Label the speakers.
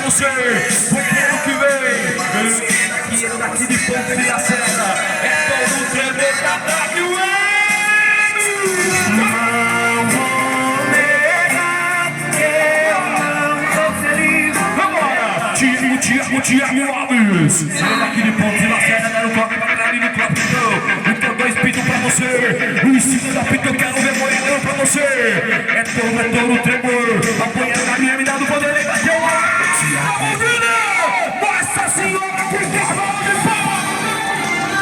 Speaker 1: você. Foi ano que vem. Ele daqui de Ponte de Lacerda. É todo o tremor da WM. Não vou negar que eu não tô feliz. Vambora! Tiago Alves. Ele daqui de Ponte de Lacerda. Dá no toque pra trás no copo. Então 2 pitos pra você. O ensino da pita eu quero ver boiadão pra você. É todo o tremor. Apoiando